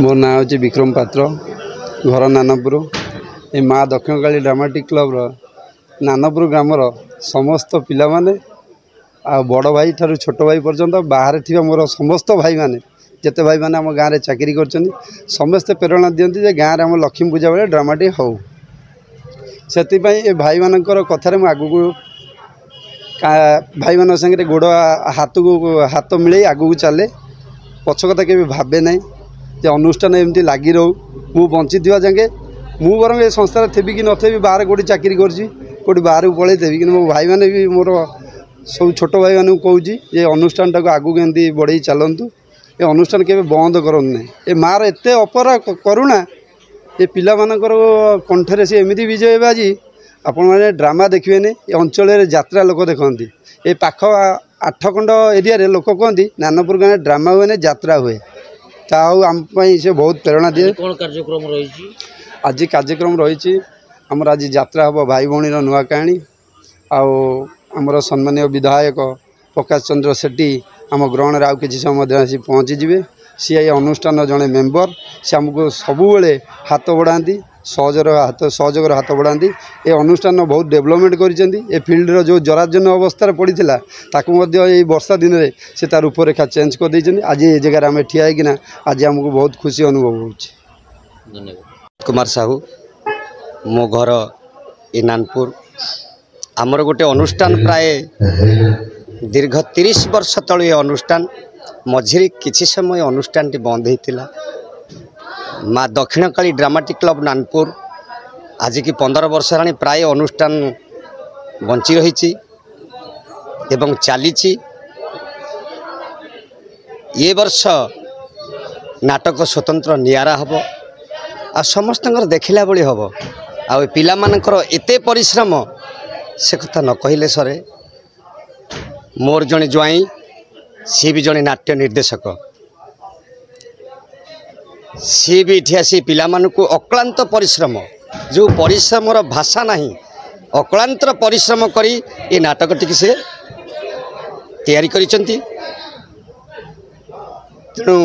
मो ना हूँ विक्रम पात्र घर नानपुर ए माँ Dakshinkali dramatic club Nanpur grammar समस्त पिला माने आ बड़ भाई ठारू छोट भाई पर्यंत बाहर थी मोर समस्त भाई माने जिते भाई माने आम गाँव में चाकरी कर समस्ते प्रेरणा दिखती जे गाँव में आम लक्ष्मी पूजा बेले ड्रामाटी हो से भाई मान कथार आगू भाई मान संगे गोड़ हाथ को हाथ मिले आगू चले पछ कथा के भावे ना जे अनुष्ठान एमती लगी रो मु बंची जाके मु बर ए संस्था थी कि नथेबी बाहर कौटी चाकरी करोटी बाहर को पलि थी कि मो भाई मैंने भी मोर सब छोट भाई मानू कहूँ ये अनुष्ठान टाक आगू एमती बढ़े चलतु ये अनुष्ठान के बंद करना ना ये मार एत अपरा करुणा ये पिला मानकर कंठरे सी एमती विजय आज आपण मैंने ड्रामा देखिए ये अंचल यात्रा लोक देखती ये पाख आठखंड एरिया रे लोक कहती नानपुर गाँव ड्रामा हुए यात्रा हुए आम से बहुत प्रेरणा दिए। कौन कार्यक्रम रही आज कार्यक्रम रही आमर आज यात्रा हम भाई भौणी नुआ कहानी आमर सम्मानीय विधायक प्रकाश चंद्र सेठी आम ग्रहण आउ कि समय आसी पहुँचीजे सी अनुष्ठान जड़े मेम्बर से आमको सबुबले हाथ बढ़ाती सहयोगर हाथ बढ़ाती ये अनुष्ठान बहुत डेवलपमेंट कर फिल्डर जो जराजन अवस्था पड़ा ताकू वर्षा दिन में से तार रूपरेखा चेंज कर देती आज ये जगह आम ठिया होना आज आमको बहुत खुशी अनुभव हो। कुमार साहू मो घर ए नानपुर आमर गोटे अनुष्ठान प्राय दीर्घ 30 वर्ष तले अनुष्ठान मझिरे किछि समय अनुष्ठान बंद होता माँ दक्षिणकाली ड्रामाटिक क्लब नानपुर आज की 15 वर्ष हेलाणी प्राय अनुष्ठान बंची रही एवं चली ये वर्ष नाटक स्वतंत्र नियारा हब आ समस्त देखला बड़ी हम आ पिला मानकर एते परिश्रम से कथा न कहले सरे मोर जड़े ज्वाई सी भी जड़े नाट्य निर्देशक सी भी इठी आसी पिला मानकु अक्लांत परिश्रम जो परिश्रमर भाषा नहीं अक्लांत परिश्रम करी ये नाटक टी से तैयारी करिसंती तेणु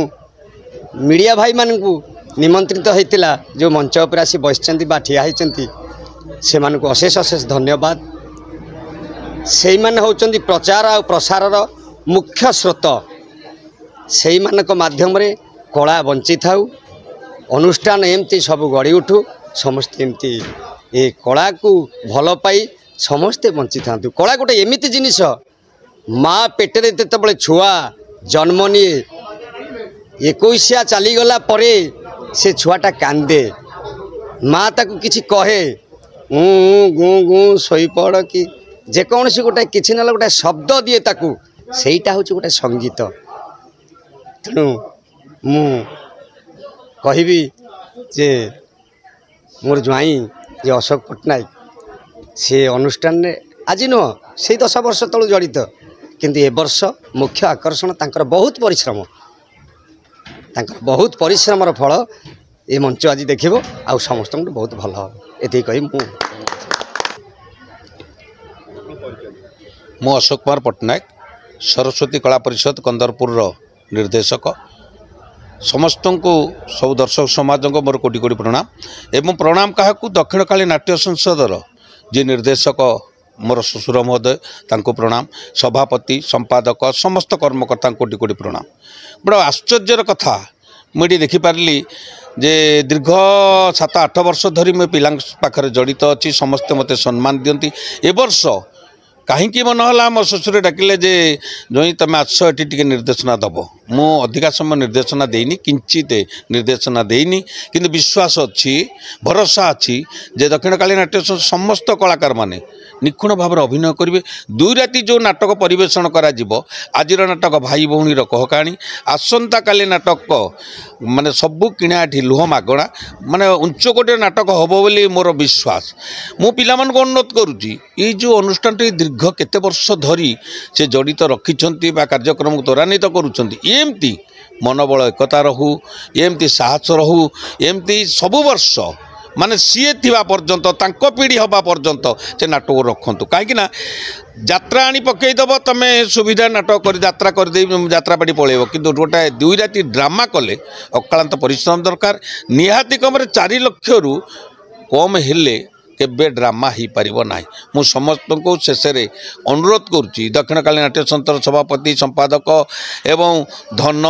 मीडिया भाई मानकु निमंत्रित होता जो मंच पर आसी बसचंती बा ठिया होती से अशेष अशेष धन्यवाद से माने होचंती प्रचार और प्रसार मुख्य स्रोत से माध्यम रे कला बंची थाउ अनुष्ठान एमती सब गढ़ी उठू समस्ते एमती ये कला को भल पाई समस्ते बंची था कला गोटे एमती जिनिस माँ पेटरे तेतबले छुआ जन्म निए 21 चलीगला परे से छुआटा कांदे माँ ताकू किछि कहे गु गु शोपड़ कि जेकोसी गोटे किछि ना गोटे शब्द दिए ताकू सेटा हूँ गोटे संगीत तेणु मु कहबी जे मोर ज्वाई जे अशोक पट्टनायक से अनुष्ठान रे आज नुह से 10 वर्ष तलू जड़ित किंतु ए वर्ष मुख्य आकर्षण तांकर बहुत परिश्रम बहुत परिश्रमर फल ये मंच आज देखिबो आ समस्त बहुत भल ये कही मु अशोक कुमार पट्टनायक सरस्वती कला परिषद कंदरपुर निर्देशक समस्त को सब दर्शक समाज को मोर कोटि कोटि प्रणाम एवं प्रणाम क्या दक्षिणकाली नाट्य संसदर जी निर्देशक मोर ससुर महोदय तांको प्रणाम सभापति संपादक समस्त कर्मकर्ता कोटि कोटि प्रणाम बड़ा आश्चर्यर कथा मुझे देखिपारि जे दीर्घ 7-8 वर्ष धरी मैं पिला पाखरे जड़ित अच्छी समस्ते मते सम्मान दियंती ए वर्ष कहीं मन है मो ससुर डाकिले जे जो तुम आस ये निर्देशना दब मु अधिका समय निर्देशना देनी किंचित निर्देशना देनी किंतु विश्वास अच्छी भरोसा अच्छी जे दक्षिणकाली नाट्य समस्त कलाकार माने निखुण भाव अभिनय करेंगे 2 राति जो नाटक परिवेशन करा आज नाटक भाई भौणी कह कहानी आसंता काली नाटक माने सबू किणा लुह मागणा माने उच्च कोटी नाटक हम बोली मोर विश्वास मु पिला मन को अनुरोध करुच्ची ये जो अनुष्ठान दीर्घ केते वर्ष धरी से जड़ित रखिंट कार्यक्रम को त्वरान्वित करुँच मनोबल एकता रहू एमती साहस रहू एमती सबु वर्ष माने सीए थिबा पर्यंत तांको पीढ़ी हवा पर्यंत से नाटक रखु कहीं यात्रा आनी पकईदेव तुम सुविधा नाटक कर यात्रा करदे यात्रा पाटी पलैब कि गोटाए 2 राति ड्रामा कले अक्लांत परिश्रम दरकार निहाती कम 4 लक्ष रु कम हेले केबे ड्रामा हो पार ना मु समस्त को शेष अनुरोध करुच्ची दक्षिणकाली नाट्य संतर सभापति संपादक एवं धन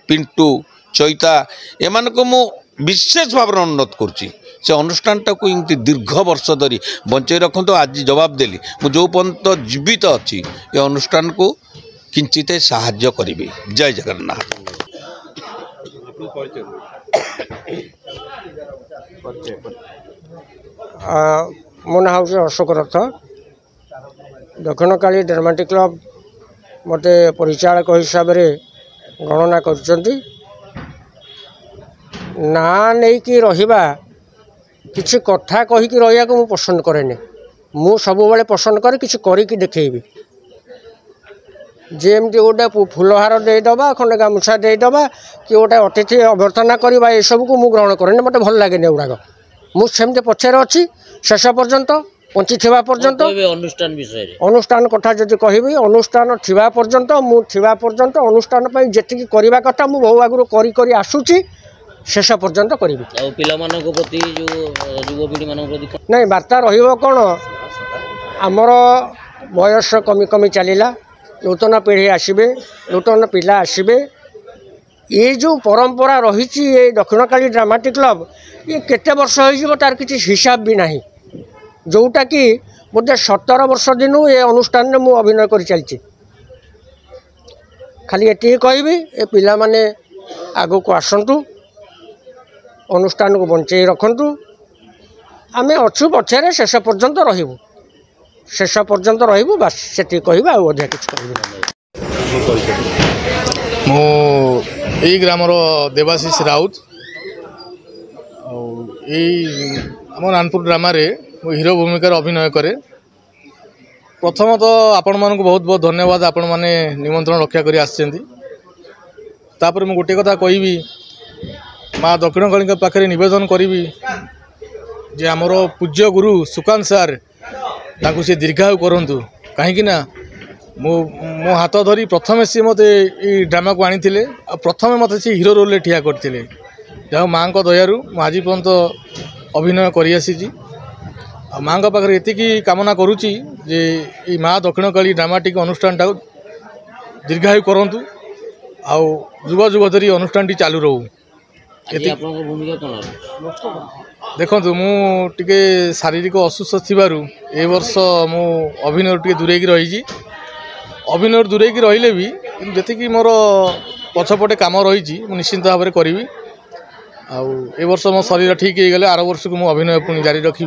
पिंटू चैता एमान को मु विशेष भाव अनुरोध करुच्ची से अनुष्ठान टाक इमती दीर्घ वर्ष धरी बंचाई रखु आज जवाब देली मु जो पर्यंत जीवित अच्छी ये अनुष्ठान को किंचित साहाय्य करी। जय जगन्नाथ। मो ना हूँ अशोक रथ दक्षिणकाली ड्रामाटिक क्लब मते परिचालक हिसाब से गणना कर ना नहीं कि रहिबा किसी कथा कहीकि रहा को पसंद करेनि मु सब बेले पसंद करे किसी करिकी देखेबी जेमती गोटे फुलहार देदबा खंडे गामुछा देदबा कि गोटे अतिथि अभ्यर्थना करवा ये सब को मु ग्रहण करेनि मते भल लगे एगुड़ाक मुझे पछरे अच्छी शेष पर्यंत बंची थिबा पर्यंत अनुष्ठान विषय अनुष्ठान कथा जदि कहबी अनुष्ठान थिबा पर्यंत मु थिबा पर्यंत अनुष्ठान पई जेतिकी करबा कथा मु बहु आगु करी करी आसुची शेष पर्यंत करी प्रति युवपीढ़ी नहीं वार्ता रहिबो कोन आमर बयस कमी कमी चलिला नूतन पीढ़ी आसबे नूतन पिला आसबे ये जो परंपरा रही ये दक्षिणकाली ड्रामाटिक क्लब ये केते वर्ष हो तार किसी हिसाब भी नहीं जोटा कि बोधे 17 वर्ष दिन ये अनुष्ठान में मुझे अभिनय कर चलती खाली ये कहबी ए पिला माने आगो को आसतु अनुष्ठान को बंचाई रखु आमे अच्छु पछरे शेष पर्यंत रहिबु शेष पर्यंत रहिबु बस से कहबा आ अधिक किछ कहबी मो एई ग्रामर देवाशीष राउत आम नानपुर ड्रामा रे मो हीरो भूमिकार अभिनय करे। प्रथमतः आपण मानक बहुत बहुत धन्यवाद आपण माने निमंत्रण रक्षा करी आछेंती। तापर मु गोटे कथा कहबी माँ दक्षिणकाली पाखे निवेदन करी जे आमर पूज्य गुरु सुकांत सार ताकू से दीर्घायु करंतु कहीं मो हाथ धरी प्रथमे सी मत ड्रामा को आनी प्रथमे मत सी हीरो रोल ठिया करते जहाँ माँ दयारू आज पर्यंत अभिनय करी माँ पाखे एतिकी कामना करुच्ची जे ये माँ दक्षिणकाली ड्रामाटिक अनुष्ठान टाक दीर्घायु करंतु आउ जुग जुग धरी अनुष्ठान टी चालू रहू। देखो मुझे शारीरिक असुस्थ थिबारु ए वर्ष मु अभिनय टे दूरे रही अभिनय दूरे रहिले भी जी मोर पछपटे काम रही निश्चिंत भाव में करी ए वर्ष मो शरीर ठीक हो गले आर वर्ष को मु अभिनय पुणी जारी रखी।